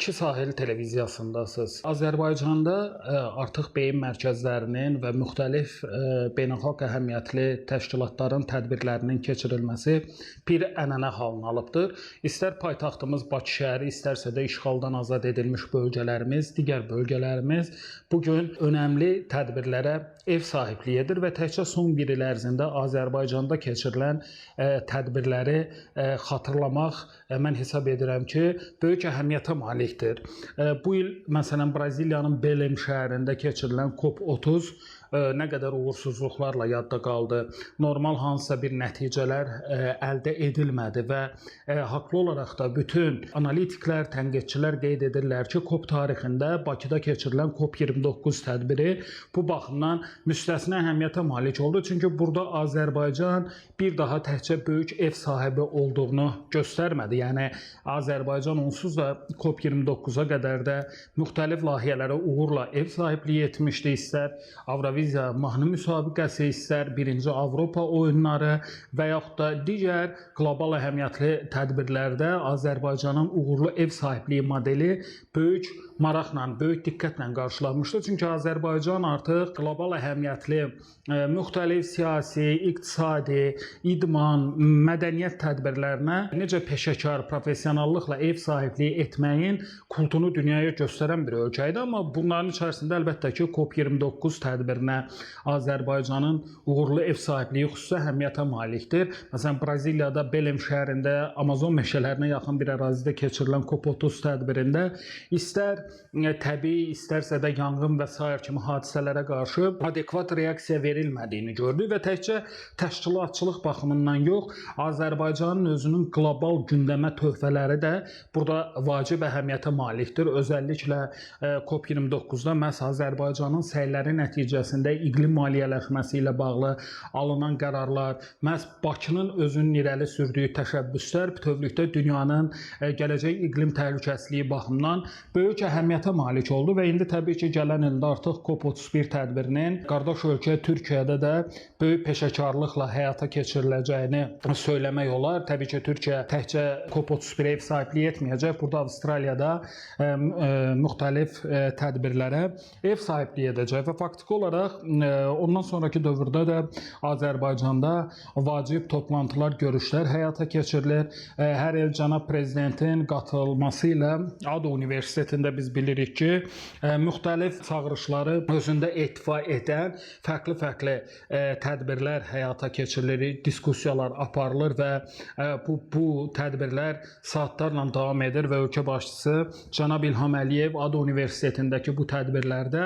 İki Sahil televiziyasındasınız. Azərbaycanda artıq beyin mərkəzlərinin və müxtəlif beynəlxalq əhəmiyyətli təşkilatların tədbirlərinin keçirilməsi bir ənənə halını alıbdır. İstər paytaxtımız Bakı şəhəri, istərsə də işğaldan azad edilmiş bölgələrimiz, digər bölgələrimiz bu gün önəmli tədbirlərə ev sahibliyi edir və təkcə son bir il ərzində Azərbaycanda keçirilən tədbirləri xatırlamaq mən hesab edirəm ki, böyük əhəmiyyətə malikdir. Bu il məsələn Braziliyanın Belém şəhərində keçirilən COP30 nə qədər uğursuzluqlarla yadda qaldı. Normal hansısa bir nəticələr əldə edilmədi və haqlı olaraq da bütün analitiklər, tənqidçilər qeyd edirlər ki, COP tarixində Bakıda keçirilən COP29 tədbiri bu baxımdan müstəsna əhəmiyyətə malik oldu. Çünki burada Azərbaycan bir daha təkcə böyük ev sahibi olduğunu göstərmədi. Yəni Azərbaycan onsuz da COP29-a qədər də müxtəlif layihələrə uğurla ev sahibliyi etmişdi. İstər Avroviziya mahnı müsabiqəsi, istər 1-ci Avropa oyunları və yaxud da digər qlobal əhəmiyyətli tədbirlərdə Azərbaycanın uğurlu ev sahibliyi modeli böyük maraqla, böyük diqqətlə qarşılanmışdı. Çünki Azərbaycan artıq qlobal əhəmiyyətli müxtəlif siyasi, iqtisadi, idman, mədəniyyət tədbirlərinə necə peşəkar, professionallıqla ev sahibliyi etməyin kultunu dünyaya göstərən bir ölkə idi. Amma bunların içərisində əlbəttə ki, COP29 tədbirinə Azərbaycanın uğurlu ev sahibliyi xüsusi əhəmiyyətə malikdir. Məsələn, Braziliyada Belém şəhərində Amazon meşələrinə yaxın bir ərazidə keçirilən COP30 tədbirində istər təbii, istərsə də yanğın və sair kimi hadisələrə qarşı adekvat reaksiya verilmədiyini gördük və təkcə təşkilatçılıq baxımından yox, Azərbaycanın özünün qlobal gündəmə töhfələri də burada vacib əhəmiyyətə malikdir. Özəlliklə COP29-da məhz Azərbaycanın səyləri nəticəsində iqlim maliyyələşməsi ilə bağlı alınan qərarlar, məhz Bakının özünün irəli sürdüyü təşəbbüslər bütövlükdə dünyanın gələcək iqlim təhlükəsizliyi baxımından böyük əhəmiyyətə malik oldu və indi təbii ki, gələn ildə artıq COP31 tədbirinin qardaş ölkə Türkiyədə də böyük peşəkarlıqla həyata keçiriləcəyini söyləmək olar. Təbii ki, Türkiyə təkcə COP31-ə ev sahibliyi etməyəcək. Burada Avstraliyada müxtəlif tədbirlərə ev sahibliyi edəcək və faktiki olaraq ondan sonraki dövrdə də Azərbaycanda vacib toplantılar, görüşlər həyata keçirilir. Hər il cənab prezidentin qatılması ilə ADO Universitetində biz bilirik ki, müxtəlif çağırışları özündə ehtiva edən fərqli-fərqli tədbirlər həyata keçirilir, diskussiyalar aparılır və bu tədbirlər saatlarla davam edir və ölkə başçısı cənab İlham Əliyev ADO Universitetindəki bu tədbirlərdə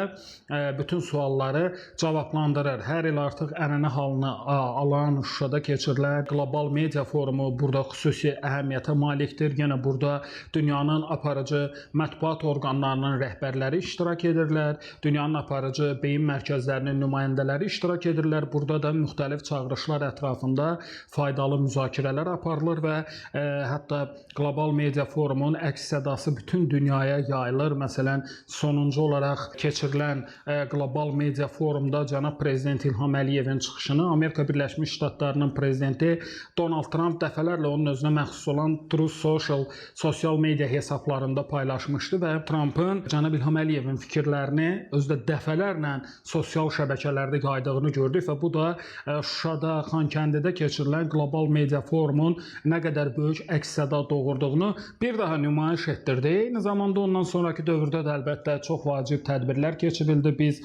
bütün sualları cavablandırır. Hər il artıq ənənə halını alan Şuşada keçirilən qlobal media forumu burada xüsusi əhəmiyyətə malikdir. Yenə burada dünyanın aparıcı mətbuat orqanlarının rəhbərləri iştirak edirlər. Dünyanın aparıcı beyin mərkəzlərinin nümayəndələri iştirak edirlər. Burada da müxtəlif çağırışlar ətrafında faydalı müzakirələr aparılır və hətta qlobal media forumun əks sədası bütün dünyaya yayılır. Məsələn, sonuncu olaraq keçirilən qlobal media forumda cənab prezident İlham Əliyevin çıxışını Amerika Birləşmiş Ştatlarının prezidenti Donald Trump dəfələrlə onun özünə məxsus olan Truth Social sosial media hesablarında paylaşmışdı və Trumpın cənab İlham Əliyevin fikirlərini özü də dəfələrlə sosial şəbəkələrdə yaydığını gördük və bu da Şuşada, Xankəndidə keçirilən qlobal media forumun nə qədər böyük əks-səda doğurduğunu bir daha nümayiş etdirdi. Eyni zamanda ondan sonraki dövrdə də əlbəttə çox vacib tədbirlər keçirildi. Biz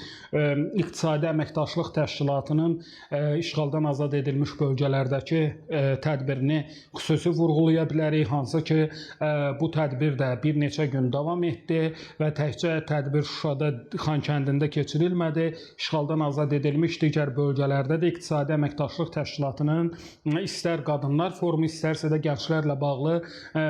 İqtisadi Əməkdaşlıq Təşkilatının işğaldan azad edilmiş bölgələrdəki tədbirini xüsusi vurğulaya bilərik. Hansı ki, bu tədbir də bir neçə gün davam etdi və təkcə tədbir Şuşada, Xankəndində keçirilmədi. İşğaldan azad edilmiş digər bölgələrdə də İqtisadi Əməkdaşlıq Təşkilatının istər qadınlar forumu, istərsə də gənclərlə bağlı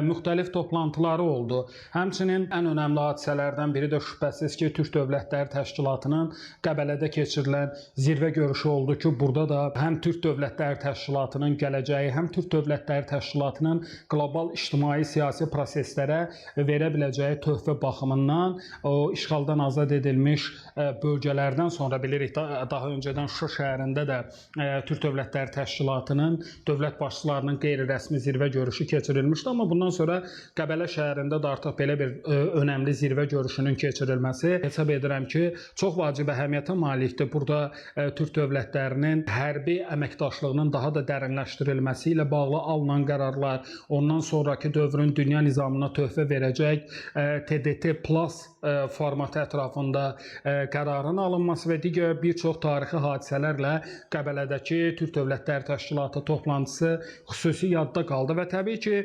müxtəlif toplantıları oldu. Həmçinin ən önəmli hadisələrdən biri də şübhəsiz ki, Türk Dövlətləri Təşkilatının Qəbələdə keçirilən zirvə görüşü oldu ki, burada da həm Türk Dövlətləri Təşkilatının gələcəyi, həm Türk Dövlətləri Təşkilatının qlobal ictimai siyasi proseslərə verə biləcəyi töhfə baxımından baxımından o işğaldan azad edilmiş bölgələrdən sonra bilirik daha öncədən Şuşa şəhərində də Türk Dövlətləri Təşkilatının dövlət başçılarının qeyri-rəsmi zirvə görüşü keçirilmişdi, amma bundan sonra Qəbələ şəhərində də artıq belə bir önəmli zirvə görüşünün keçirilməsi hesab edirəm ki, çox vacib əhəmiyyətə malikdir. Burada Türk dövlətlərinin hərbi əməkdaşlığının daha da dərinləşdirilməsi ilə bağlı alınan qərarlar, ondan sonraki dövrün dünya nizamına töhfə verəcək TDT Plus formatı ətrafında qərarın alınması və digər bir çox tarixi hadisələrlə Qəbələdəki Türk Dövlətləri Təşkilatı toplantısı xüsusi yadda qaldı və təbii ki,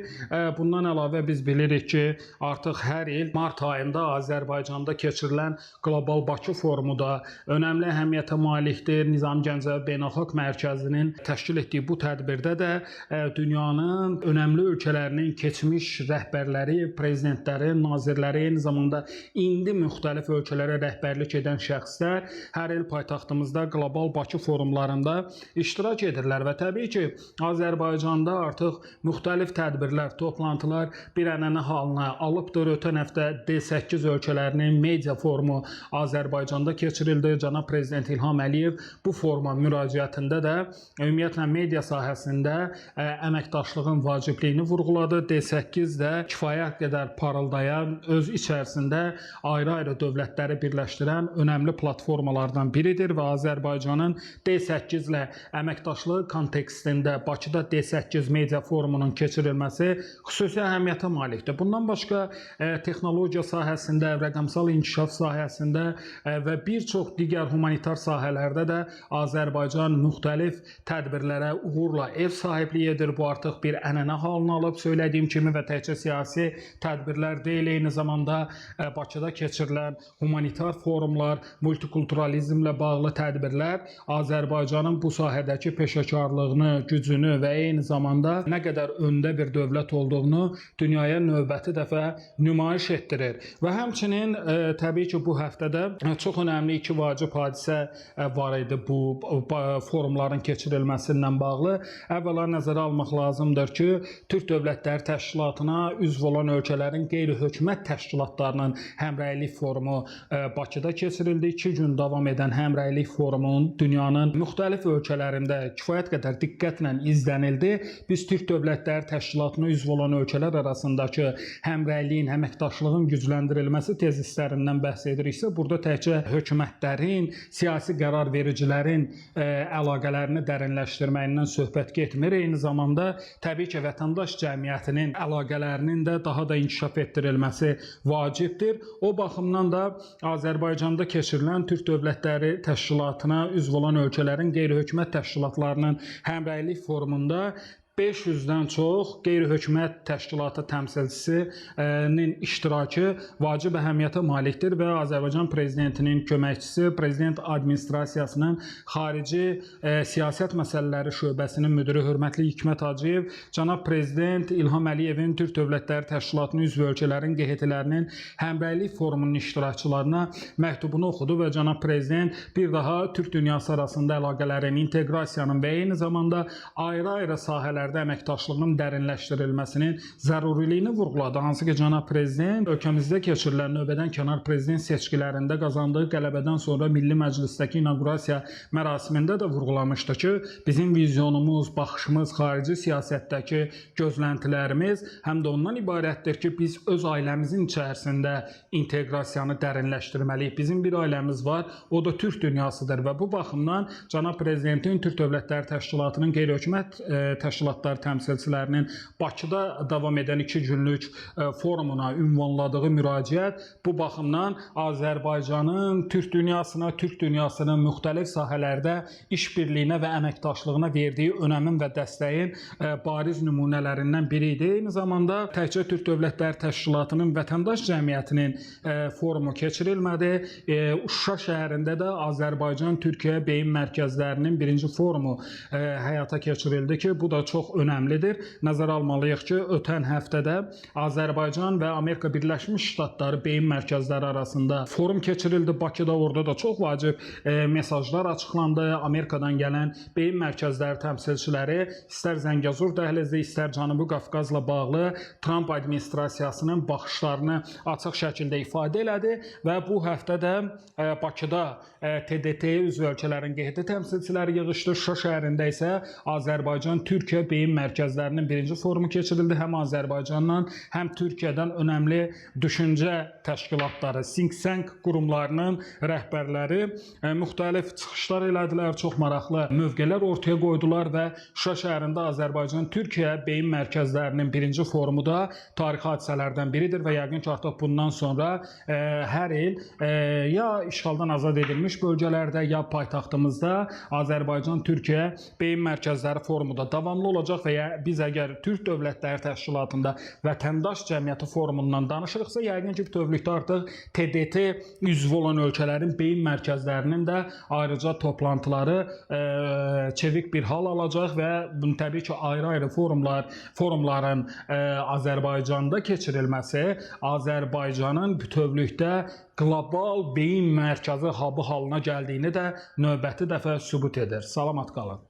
bundan əlavə biz bilirik ki, artıq hər il mart ayında Azərbaycanda keçirilən Qlobal Bakı forumu da önəmli əhəmiyyətə malikdir. Nizami Gəncəvi Beynəlxalq Mərkəzinin təşkil etdiyi bu tədbirdə də dünyanın önəmli ölkələrinin keçmiş rəhbərləri, prezidentləri, nazirləri, eyni zamanda indi müxtəlif ölkələrə rəhbərlik edən şəxslər hər il paytaxtımızda Qlobal Bakı forumlarında iştirak edirlər və təbii ki, Azərbaycanda artıq müxtəlif tədbirlər, toplantılar bir ənənə halına alıbdır. Ötən həftə D8 ölkələrinin media forumu Azərbaycanda keçirildi. Cənab Prezident İlham Əliyev bu foruma müraciətində də ümumiyyətlə media sahəsində əməkdaşlığın vacibliyini vurğuladı. D8 də kifayət qədər parıldayan, öz içərisində ayrı-ayrı dövlətləri birləşdirən önəmli platformalardan biridir və Azərbaycanın D8 ilə əməkdaşlığı kontekstində Bakıda D8 media forumunun keçirilməsi xüsusi əhəmiyyətə malikdir. Bundan başqa texnologiya sahəsində, rəqəmsal inkişaf sahəsində və bir çox digər humanitar sahələrdə də Azərbaycan müxtəlif tədbirlərə uğurla ev sahibliyi edir. Bu artıq bir ənənə halını alıb, söylədiyim kimi, və təkcə siyasi tədbirlər deyil, eyni zamanda Bakıda keçirilən humanitar forumlar, multikulturalizmlə bağlı tədbirlər Azərbaycanın bu sahədəki peşəkarlığını, gücünü və eyni zamanda nə qədər öndə bir dövlət olduğunu dünyaya növbəti dəfə nümayiş etdirir. Və həmçinin təbii ki, bu həftədə çox önəmli iki vacib hadisə var idi bu forumların keçirilməsindən bağlı. Əvvəla nəzərə almaq lazımdır ki, Türk Dövlətləri Təşkilatına üzv olan ölkələrin qeyri-hökumət təşkilatlarının həmrəylik forumu Bakıda keçirildi. 2 gün davam edən həmrəylik forumunun dünyanın müxtəlif ölkələrində kifayət qədər diqqətlə izlənildi. Biz Türk Dövlətləri Təşkilatına üzv olan ölkələr arasındakı həmrəyliyin, əməkdaşlığın gücləndirilməsi tezislərindən bəhs ediriksə, burada təkcə hökumətlərin, siyasi qərar vericilərin əlaqələrini dərinləşdirməyindən söhbət getmir. Eyni zamanda təbii ki, vətəndaş cəmiyyətinin əlaqələrinin də daha da inkişaf etdirilməsi vacibdir. O baxımdan da Azərbaycanda keçirilən Türk Dövlətləri Təşkilatına üzv olan ölkələrin qeyri-hökumət təşkilatlarının həmrəylik forumunda 500-dən çox qeyri-hökumət təşkilatı təmsilçisinin iştirakı vacib əhəmiyyətə malikdir və Azərbaycan Prezidentinin köməkçisi, Prezident Administrasiyasının xarici siyasət məsələləri şöbəsinin müdiri hörmətli Hikmət Hacıyev, Cənab Prezident İlham Əliyevin Türk Dövlətləri Təşkilatının üzv ölkələrin QHT-lərinin həmrəylik forumunun iştirakçılarına məktubunu oxudu və Cənab Prezident bir daha Türk dünyası arasında əlaqələrin, inteqrasiyanın və eyni zamanda ayrı-ayrı sahələrdə əməkdaşlığın dərinləşdirilməsinin zəruriliyini vurğuladı. Hansı ki, Cənab Prezident ölkəmizdə keçirilən növbədən kənar prezident seçkilərində qazandığı qələbədən sonra Milli Məclisdəki inaqurasiya mərasimində də vurğulamışdı ki, bizim vizyonumuz, baxışımız, xarici siyasətdəki gözləntilərimiz həm də ondan ibarətdir ki, biz öz ailəmizin içərisində inteqrasiyanı dərinləşdirməliyik. Bizim bir ailəmiz var, o da Türk dünyasıdır və bu baxımdan Cənab Prezidentin Türk Dövlətləri Təşkilatının qeyri-hökumət təşkilatları təmsilçilərinin Bakıda davam edən 2 günlük forumuna ünvanladığı müraciət bu baxımdan Azərbaycanın Türk dünyasının müxtəlif sahələrdə işbirliyinə və əməkdaşlığına verdiyi önəmin və dəstəyin bariz nümunələrindən biri idi. Eyni zamanda təkcə Türk Dövlətləri Təşkilatının vətəndaş cəmiyyətinin forumu keçirilmədi. Şuşa şəhərində də Azərbaycan-Türkiyə beyin mərkəzlərinin birinci forumu həyata keçirildi ki, bu da çox çox önəmlidir. Nəzərə almalıyıq ki, ötən həftədə Azərbaycan və Amerika Birləşmiş Ştatları beyin mərkəzləri arasında forum keçirildi Bakıda. Orada da çox vacib mesajlar açıqlandı. Amerikadan gələn beyin mərkəzləri təmsilçiləri istər Zəngəzur dəhlizi, istər Cənubi Qafqazla bağlı Trump administrasiyasının baxışlarını açıq şəkildə ifadə elədi və bu həftə də Bakıda TDT üzv ölkələrin QHT təmsilçiləri yığışdı. Şuşa şəhərində isə Azərbaycan-Türkiyə beyin mərkəzlərinin birinci forumu keçirildi. Həm Azərbaycandan, həm Türkiyədən önəmli düşüncə təşkilatları, think tank qurumlarının rəhbərləri müxtəlif çıxışlar elədilər, çox maraqlı mövqelər ortaya qoydular və Şuşa şəhərində Azərbaycan-Türkiyə beyin mərkəzlərinin birinci forumu da tarixi hadisələrdən biridir və yəqin ki, artıq bundan sonra hər il ya işğaldan azad edilmiş bölgələrdə, ya paytaxtımızda Azərbaycan-Türkiyə beyin mərkəzləri forumu da davamlı olacaq və ya biz əgər Türk Dövlətləri Təşkilatında vətəndaş cəmiyyəti forumundan danışırıqsa, yəqin ki, bütövlükdə artıq TDT üzv olan ölkələrin beyin mərkəzlərinin də ayrıca toplantıları çevik bir hal alacaq və təbii ki, ayrı-ayrı forumların Azərbaycanda keçirilməsi Azərbaycanın bütövlükdə qlobal beyin mərkəzi hub'ı halına gəldiyini də növbəti dəfə sübut edir. Salamat qalın.